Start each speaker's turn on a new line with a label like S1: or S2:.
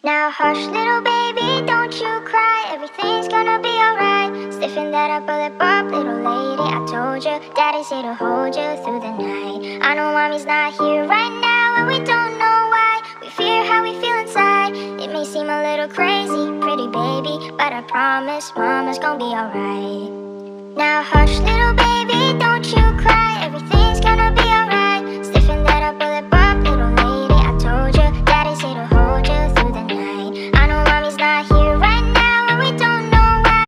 S1: Now hush, little baby, don't you cry. Everything's gonna be alright. Stiffen that up a lip up, little lady. I told you, daddy's here to hold you through the night. I know mommy's not here right now, and we don't know why. We fear how we feel inside. It may seem a little crazy, pretty baby, but I promise mama's gonna be alright. Now hush, little baby, don't you cry. Everything's gonna be alright.